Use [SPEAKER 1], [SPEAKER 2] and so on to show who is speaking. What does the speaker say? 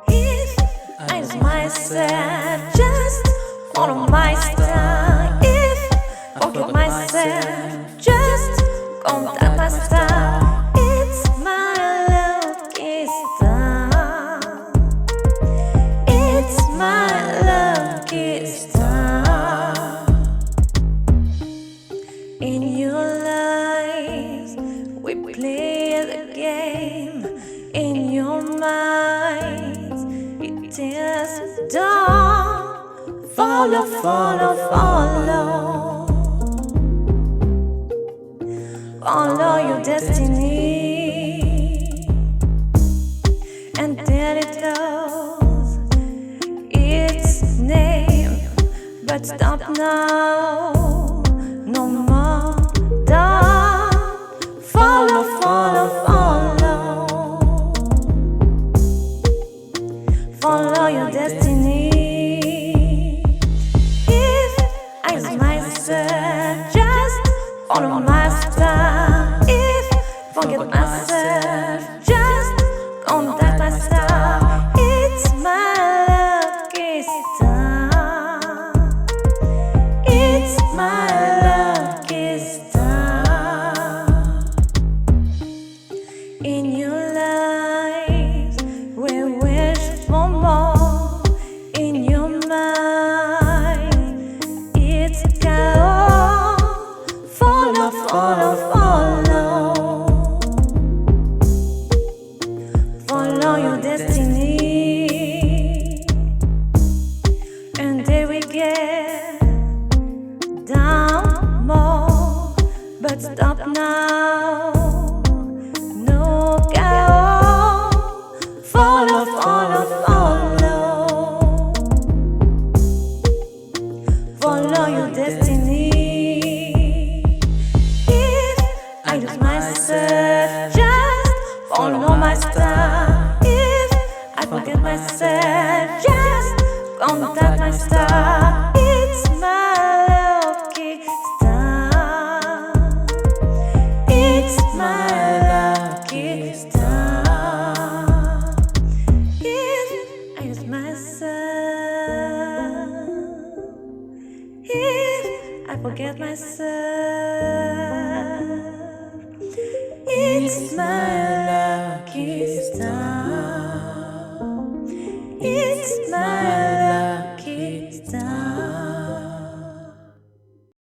[SPEAKER 1] If I lose myself, just follow my style. If I forget myself, just contact my style. It's my lucky star. It's my lucky star. In your lives, we play the game. In your minds, it is dawn. Follow, follow, follow. Follow your destiny and tell it knows its name. But stop now, no more down. Follow, follow, follow. Follow your destiny. If I lose myself, just follow my star. If forget myself, just contact my star. It's my lucky star. It's my lucky star. In your lives, we wish for more. In your mind, it's chaos. Follow, follow, follow. Follow your destiny. And there we get down more. But stop now. No chaos. Follow, follow, follow. Follow your destiny. If I lose myself, just follow my star. If I forget myself, just contact my star. It's my lucky star. It's my lucky star. If I lose myself, if I forget myself, it's my lucky star. It's my